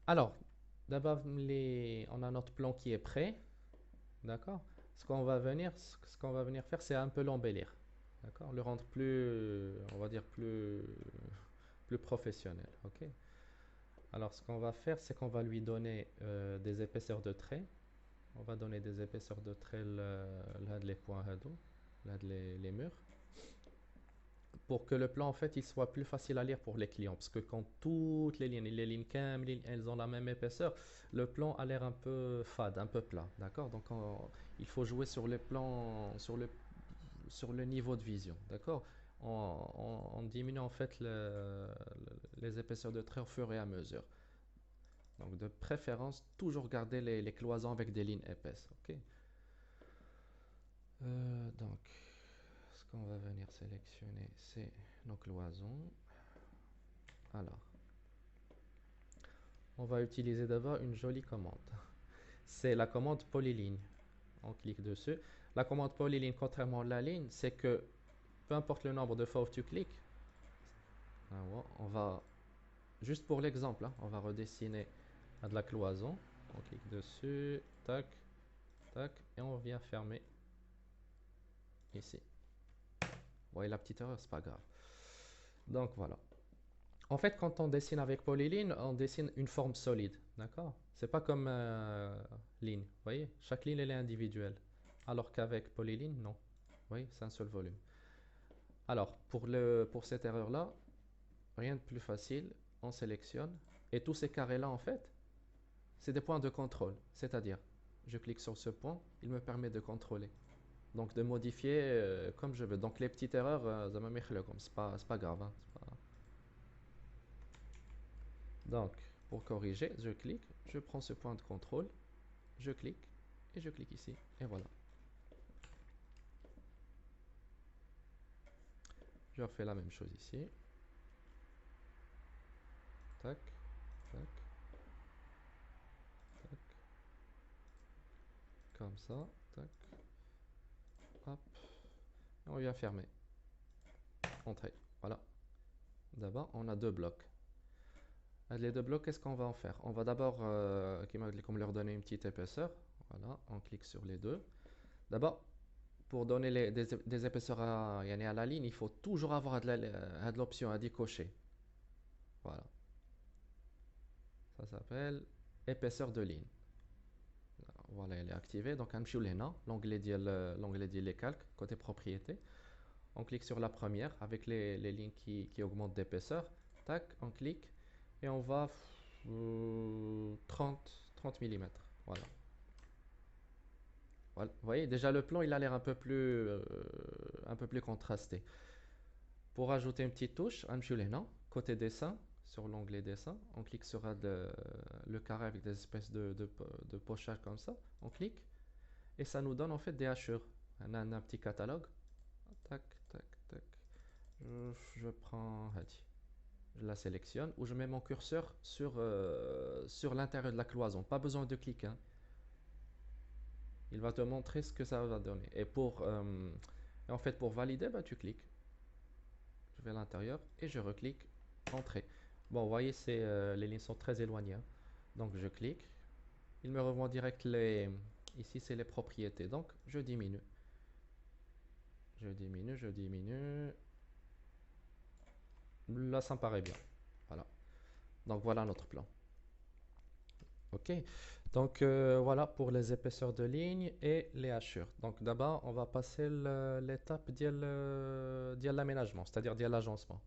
Alors, d'abord, on a notre plan qui est prêt, d'accord? Ce qu'on va venir faire, c'est un peu l'embellir, d'accord? Le rendre plus, on va dire plus professionnel, ok? Alors, ce qu'on va faire, c'est qu'on va lui donner des épaisseurs de traits. On va donner des épaisseurs de traits là, les points هادو, là, les murs, pour que le plan, en fait, il soit plus facile à lire pour les clients. Parce que quand toutes les lignes كاملين, elles ont la même épaisseur, le plan a l'air un peu fade, un peu plat, d'accord? Donc, il faut jouer sur les plans, sur le niveau de vision, d'accord? On diminue en fait les épaisseurs de traits au fur et à mesure. Donc de préférence, toujours garder les cloisons avec des lignes épaisses, ok? Donc, ce qu'on va venir sélectionner, c'est nos cloisons. Alors, on va utiliser d'abord une jolie commande. C'est la commande polyligne. On clique dessus. La commande polyligne, contrairement à la ligne, c'est que peu importe le nombre de fois où tu cliques, on va, juste pour l'exemple, hein, on va redessiner à de la cloison. On clique dessus, tac, tac, et on vient fermer ici. Vous voyez la petite erreur, c'est pas grave. Donc voilà. En fait, quand on dessine avec polyline, on dessine une forme solide, d'accord? C'est pas comme ligne, vous voyez? Chaque ligne, elle est individuelle. Alors qu'avec polyline, non. Vous voyez, c'est un seul volume. Alors, pour cette erreur-là, rien de plus facile, on sélectionne. Et tous ces carrés-là, en fait, c'est des points de contrôle. C'est-à-dire, je clique sur ce point, il me permet de contrôler. Donc, de modifier comme je veux. Donc, les petites erreurs, c'est pas grave, hein. Donc, pour corriger, je clique, je prends ce point de contrôle, je clique et je clique ici. Et voilà. Je refais la même chose ici. Tac, tac, tac, comme ça. Tac, hop. Et on vient fermer. Entrer. Voilà. D'abord, on a deux blocs. Les deux blocs, qu'est-ce qu'on va en faire? On va d'abord, comme leur donner une petite épaisseur. Voilà, on clique sur les deux. D'abord, pour donner des épaisseurs à la ligne, il faut toujours avoir de l'option à décocher. Voilà. Ça s'appelle épaisseur de ligne. Voilà, elle est activée. Donc, on là, l'onglet dit les calques, côté propriété. On clique sur la première avec les lignes qui augmentent d'épaisseur. Tac, on clique et on va 30 millimètres. Voilà. Voilà. Vous voyez, déjà le plan, il a l'air un peu plus contrasté. Pour ajouter une petite touche, on là, côté dessin, sur l'onglet dessin, on clique sur le carré avec des espèces de pochages comme ça. On clique et ça nous donne en fait des hachures. On a un petit catalogue. Tac, tac, tac. Je prends Hadi. Je la sélectionne ou je mets mon curseur sur l'intérieur de la cloison. Pas besoin de cliquer, hein. Il va te montrer ce que ça va donner. Et en fait, pour valider, bah, tu cliques. Je vais à l'intérieur et je reclique Entrée. Bon, vous voyez, les lignes sont très éloignées, hein. Donc, je clique. Il me revoit direct les. Ici, c'est les propriétés. Donc, je diminue. Je diminue, je diminue. Là, ça me paraît bien. Voilà. Donc, voilà notre plan. OK. Donc, voilà pour les épaisseurs de ligne et les hachures. Donc, d'abord, on va passer l'étape de l'aménagement, c'est-à-dire de l'agencement.